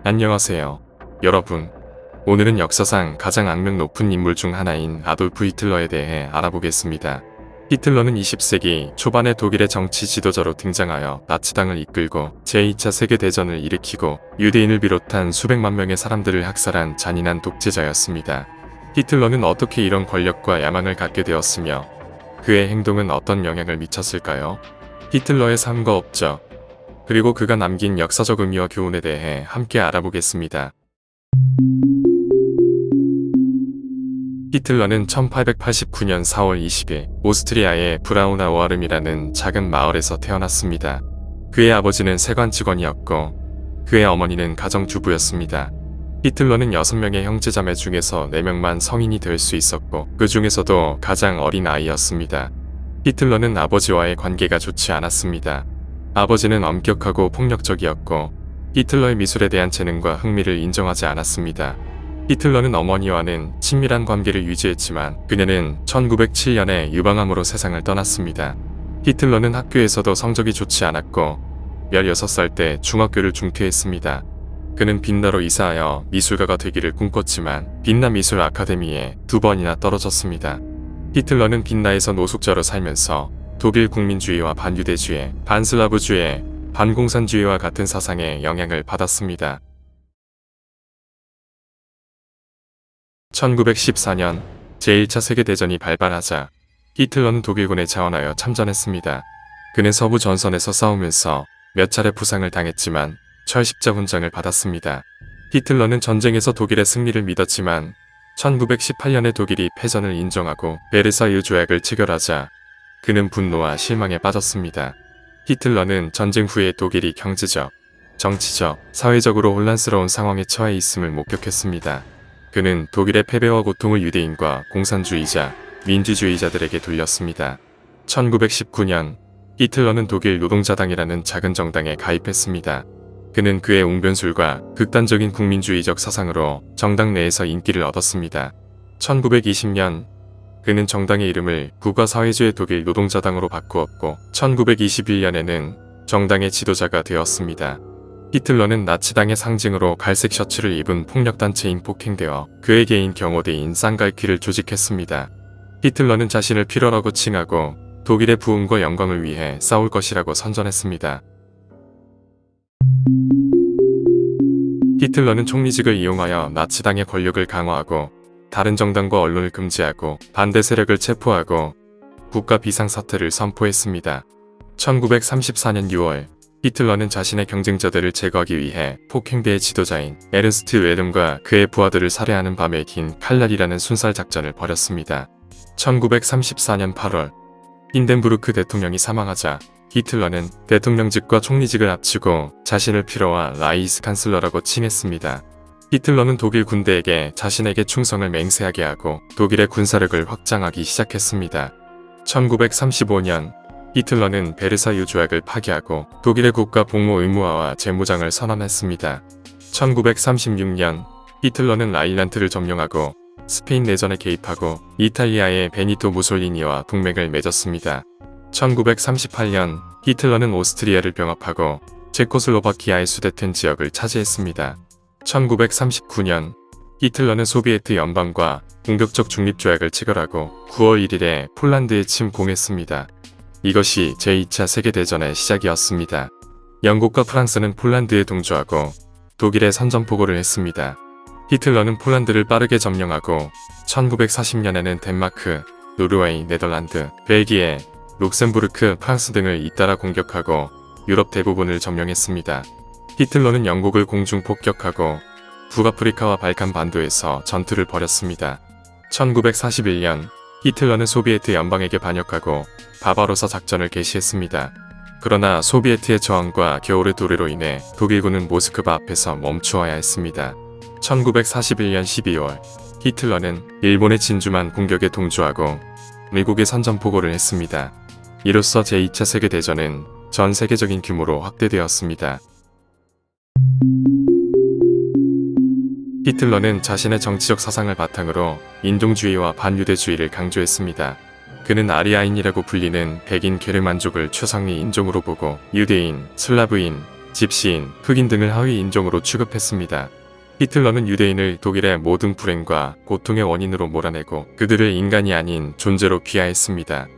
안녕하세요. 여러분. 오늘은 역사상 가장 악명 높은 인물 중 하나인 아돌프 히틀러에 대해 알아보겠습니다. 히틀러는 20세기 초반에 독일의 정치 지도자로 등장하여 나치당을 이끌고 제2차 세계대전을 일으키고 유대인을 비롯한 수백만 명의 사람들을 학살한 잔인한 독재자였습니다. 히틀러는 어떻게 이런 권력과 야망을 갖게 되었으며 그의 행동은 어떤 영향을 미쳤을까요? 히틀러의 삶과 업적, 그리고 그가 남긴 역사적 의미와 교훈에 대해 함께 알아보겠습니다. 히틀러는 1889년 4월 20일 오스트리아의 브라우나우아름이라는 작은 마을에서 태어났습니다. 그의 아버지는 세관 직원이었고 그의 어머니는 가정주부였습니다. 히틀러는 6명의 형제자매 중에서 4명만 성인이 될 수 있었고 그 중에서도 가장 어린 아이였습니다. 히틀러는 아버지와의 관계가 좋지 않았습니다. 아버지는 엄격하고 폭력적이었고 히틀러의 미술에 대한 재능과 흥미를 인정하지 않았습니다. 히틀러는 어머니와는 친밀한 관계를 유지했지만 그녀는 1907년에 유방암으로 세상을 떠났습니다. 히틀러는 학교에서도 성적이 좋지 않았고 16살 때 중학교를 중퇴했습니다. 그는 빈나로 이사하여 미술가가 되기를 꿈꿨지만 빈나 미술 아카데미에 2번이나 떨어졌습니다. 히틀러는 빈나에서 노숙자로 살면서 독일 국민주의와 반유대주의, 반슬라브주의, 반공산주의와 같은 사상에 영향을 받았습니다. 1914년 제1차 세계대전이 발발하자 히틀러는 독일군에 자원하여 참전했습니다. 그는 서부 전선에서 싸우면서 몇 차례 부상을 당했지만 철십자 훈장을 받았습니다. 히틀러는 전쟁에서 독일의 승리를 믿었지만 1918년에 독일이 패전을 인정하고 베르사유 조약을 체결하자 그는 분노와 실망에 빠졌습니다. 히틀러는 전쟁 후에 독일이 경제적, 정치적, 사회적으로 혼란스러운 상황에 처해 있음을 목격했습니다. 그는 독일의 패배와 고통을 유대인과 공산주의자, 민주주의자들에게 돌렸습니다. 1919년 히틀러는 독일 노동자당이라는 작은 정당에 가입했습니다. 그는 그의 웅변술과 극단적인 국민주의적 사상으로 정당 내에서 인기를 얻었습니다. 1920년 그는 정당의 이름을 국가사회주의 독일 노동자당으로 바꾸었고 1921년에는 정당의 지도자가 되었습니다. 히틀러는 나치당의 상징으로 갈색 셔츠를 입은 폭력단체인 폭행되어 그의 개인 경호대인 쌍갈퀴를 조직했습니다. 히틀러는 자신을 필요라고 칭하고 독일의 부흥과 영광을 위해 싸울 것이라고 선전했습니다. 히틀러는 총리직을 이용하여 나치당의 권력을 강화하고 다른 정당과 언론을 금지하고 반대 세력을 체포하고 국가 비상사태를 선포했습니다. 1934년 6월 히틀러는 자신의 경쟁자들을 제거하기 위해 폭행대의 지도자인 에른스트 웨름과 그의 부하들을 살해하는 밤에 긴 칼날이라는 순살 작전을 벌였습니다. 1934년 8월 힌덴부르크 대통령이 사망하자 히틀러는 대통령직과 총리직을 합치고 자신을 피로와 라이히스칸슬러라고 칭했습니다. 히틀러는 독일 군대에게 자신에게 충성을 맹세하게 하고 독일의 군사력을 확장하기 시작했습니다. 1935년 히틀러는 베르사유 조약을 파기하고 독일의 국가 복무 의무화와 재무장을 선언했습니다. 1936년 히틀러는 라인란트를 점령하고 스페인 내전에 개입하고 이탈리아의 베니토 무솔리니와 동맹을 맺었습니다. 1938년 히틀러는 오스트리아를 병합하고 체코슬로바키아의 수데텐 지역을 차지했습니다. 1939년 히틀러는 소비에트 연방과 공격적 중립조약을 체결하고 9월 1일에 폴란드에 침공했습니다. 이것이 제2차 세계대전의 시작이었습니다. 영국과 프랑스는 폴란드에 동조하고 독일에 선전포고를 했습니다. 히틀러는 폴란드를 빠르게 점령하고 1940년에는 덴마크, 노르웨이, 네덜란드, 벨기에, 룩셈부르크, 프랑스 등을 잇따라 공격하고 유럽 대부분을 점령했습니다. 히틀러는 영국을 공중 폭격하고 북아프리카와 발칸 반도에서 전투를 벌였습니다. 1941년 히틀러는 소비에트 연방에게 반역하고 바바로사 작전을 개시했습니다. 그러나 소비에트의 저항과 겨울의 도래로 인해 독일군은 모스크바 앞에서 멈추어야 했습니다. 1941년 12월 히틀러는 일본의 진주만 공격에 동조하고 미국에 선전포고를 했습니다. 이로써 제2차 세계대전은 전 세계적인 규모로 확대되었습니다. 히틀러는 자신의 정치적 사상을 바탕으로 인종주의와 반유대주의를 강조했습니다. 그는 아리아인이라고 불리는 백인 게르만족을 최상위 인종으로 보고 유대인, 슬라브인, 집시인, 흑인 등을 하위 인종으로 취급했습니다. 히틀러는 유대인을 독일의 모든 불행과 고통의 원인으로 몰아내고 그들을 인간이 아닌 존재로 비하했습니다.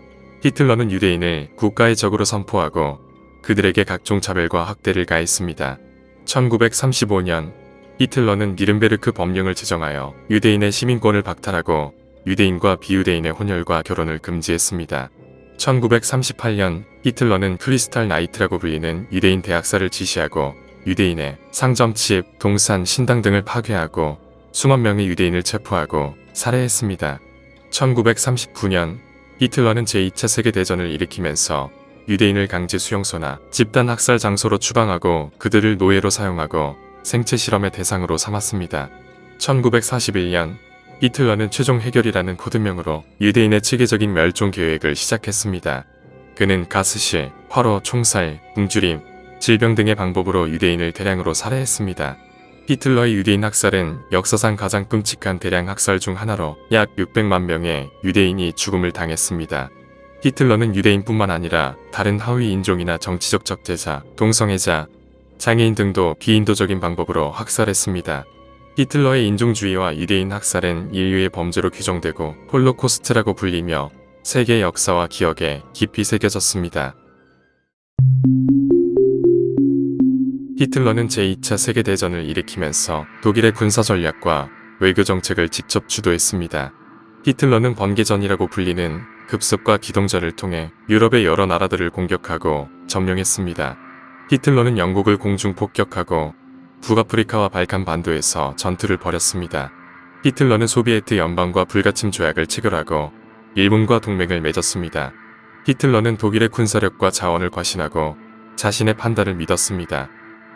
히틀러는 유대인을 국가의 적으로 선포하고 그들에게 각종 차별과 학대를 가했습니다. 1935년 히틀러는 니른베르크 법령을 제정하여 유대인의 시민권을 박탈하고 유대인과 비유대인의 혼혈과 결혼을 금지했습니다. 1938년 히틀러는 크리스탈 나이트라고 불리는 유대인 대학살을 지시하고 유대인의 상점, 집, 동산, 신당 등을 파괴하고 수만 명의 유대인을 체포하고 살해했습니다. 1939년 히틀러는 제2차 세계대전을 일으키면서 유대인을 강제 수용소나 집단 학살 장소로 추방하고 그들을 노예로 사용하고 생체 실험의 대상으로 삼았습니다. 1941년 히틀러는 최종 해결이라는 코드명으로 유대인의 체계적인 멸종 계획을 시작했습니다. 그는 가스실, 화로, 총살, 굶주림, 질병 등의 방법으로 유대인을 대량으로 살해했습니다. 히틀러의 유대인 학살은 역사상 가장 끔찍한 대량 학살 중 하나로 약 600만 명의 유대인이 죽음을 당했습니다. 히틀러는 유대인뿐만 아니라 다른 하위 인종이나 정치적 적대자, 동성애자, 장애인 등도 비인도적인 방법으로 학살했습니다. 히틀러의 인종주의와 유대인 학살은 인류의 범죄로 규정되고 홀로코스트라고 불리며 세계 역사와 기억에 깊이 새겨졌습니다. 히틀러는 제2차 세계대전을 일으키면서 독일의 군사 전략과 외교 정책을 직접 주도했습니다. 히틀러는 번개전이라고 불리는 급습과 기동전을 통해 유럽의 여러 나라들을 공격하고 점령했습니다. 히틀러는 영국을 공중 폭격하고 북아프리카와 발칸 반도에서 전투를 벌였습니다. 히틀러는 소비에트 연방과 불가침 조약을 체결하고 일본과 동맹을 맺었습니다. 히틀러는 독일의 군사력과 자원을 과신하고 자신의 판단을 믿었습니다.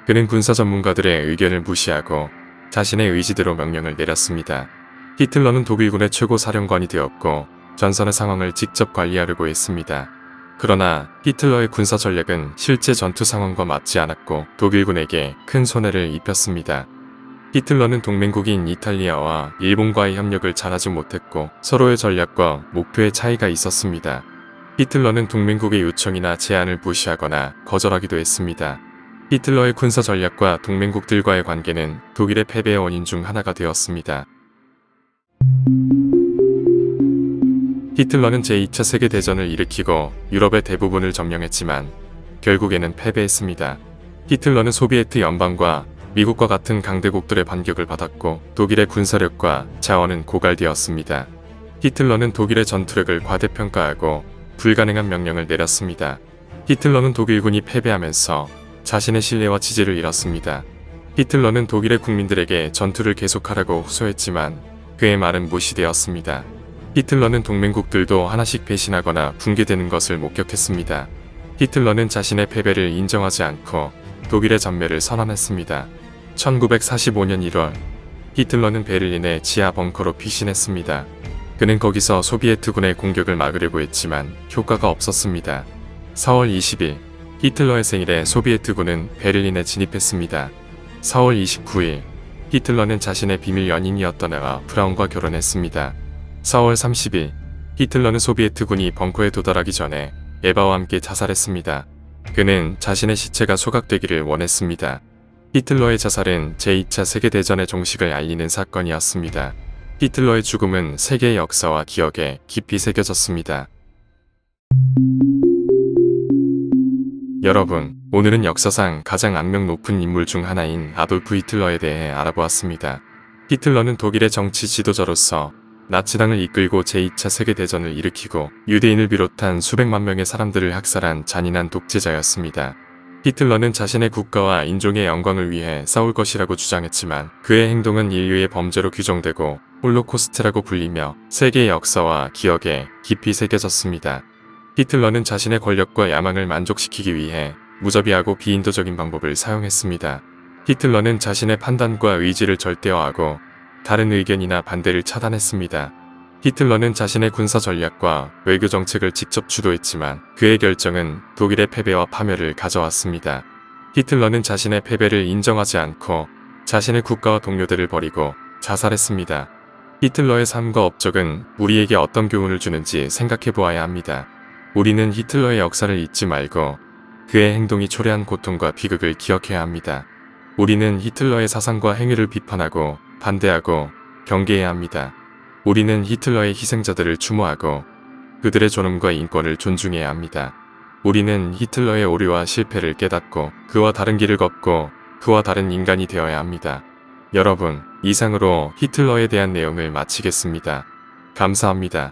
그는 군사 전문가들의 의견을 무시하고 자신의 의지대로 명령을 내렸습니다. 히틀러는 독일군의 최고 사령관이 되었고 전선의 상황을 직접 관리하려고 했습니다. 그러나 히틀러의 군사 전략은 실제 전투 상황과 맞지 않았고 독일군에게 큰 손해를 입혔습니다. 히틀러는 동맹국인 이탈리아와 일본과의 협력을 잘하지 못했고 서로의 전략과 목표의 차이가 있었습니다. 히틀러는 동맹국의 요청이나 제안을 무시하거나 거절하기도 했습니다. 히틀러의 군사 전략과 동맹국들과의 관계는 독일의 패배의 원인 중 하나가 되었습니다. 히틀러는 제2차 세계대전을 일으키고 유럽의 대부분을 점령했지만 결국에는 패배했습니다. 히틀러는 소비에트 연방과 미국과 같은 강대국들의 반격을 받았고 독일의 군사력과 자원은 고갈되었습니다. 히틀러는 독일의 전투력을 과대평가하고 불가능한 명령을 내렸습니다. 히틀러는 독일군이 패배하면서 자신의 신뢰와 지지를 잃었습니다. 히틀러는 독일의 국민들에게 전투를 계속하라고 호소했지만 그의 말은 무시되었습니다. 히틀러는 동맹국들도 하나씩 배신하거나 붕괴되는 것을 목격했습니다. 히틀러는 자신의 패배를 인정하지 않고 독일의 전멸을 선언했습니다. 1945년 1월 히틀러는 베를린의 지하 벙커로 피신했습니다. 그는 거기서 소비에트군의 공격을 막으려고 했지만 효과가 없었습니다. 4월 20일 히틀러의 생일에 소비에트군은 베를린에 진입했습니다. 4월 29일 히틀러는 자신의 비밀 연인이었던 에바 브라운과 결혼했습니다. 4월 30일 히틀러는 소비에트군이 벙커에 도달하기 전에 에바와 함께 자살했습니다. 그는 자신의 시체가 소각되기를 원했습니다. 히틀러의 자살은 제2차 세계대전의 종식을 알리는 사건이었습니다. 히틀러의 죽음은 세계의 역사와 기억에 깊이 새겨졌습니다. 여러분, 오늘은 역사상 가장 악명 높은 인물 중 하나인 아돌프 히틀러에 대해 알아보았습니다. 히틀러는 독일의 정치 지도자로서 나치당을 이끌고 제2차 세계대전을 일으키고 유대인을 비롯한 수백만 명의 사람들을 학살한 잔인한 독재자였습니다. 히틀러는 자신의 국가와 인종의 영광을 위해 싸울 것이라고 주장했지만 그의 행동은 인류의 범죄로 규정되고 홀로코스트라고 불리며 세계의 역사와 기억에 깊이 새겨졌습니다. 히틀러는 자신의 권력과 야망을 만족시키기 위해 무자비하고 비인도적인 방법을 사용했습니다. 히틀러는 자신의 판단과 의지를 절대화하고 다른 의견이나 반대를 차단했습니다. 히틀러는 자신의 군사 전략과 외교 정책을 직접 주도했지만 그의 결정은 독일의 패배와 파멸을 가져왔습니다. 히틀러는 자신의 패배를 인정하지 않고 자신의 국가와 동료들을 버리고 자살했습니다. 히틀러의 삶과 업적은 우리에게 어떤 교훈을 주는지 생각해 보아야 합니다. 우리는 히틀러의 역사를 잊지 말고 그의 행동이 초래한 고통과 비극을 기억해야 합니다. 우리는 히틀러의 사상과 행위를 비판하고 반대하고 경계해야 합니다. 우리는 히틀러의 희생자들을 추모하고 그들의 존엄과 인권을 존중해야 합니다. 우리는 히틀러의 오류와 실패를 깨닫고 그와 다른 길을 걷고 그와 다른 인간이 되어야 합니다. 여러분, 이상으로 히틀러에 대한 내용을 마치겠습니다. 감사합니다.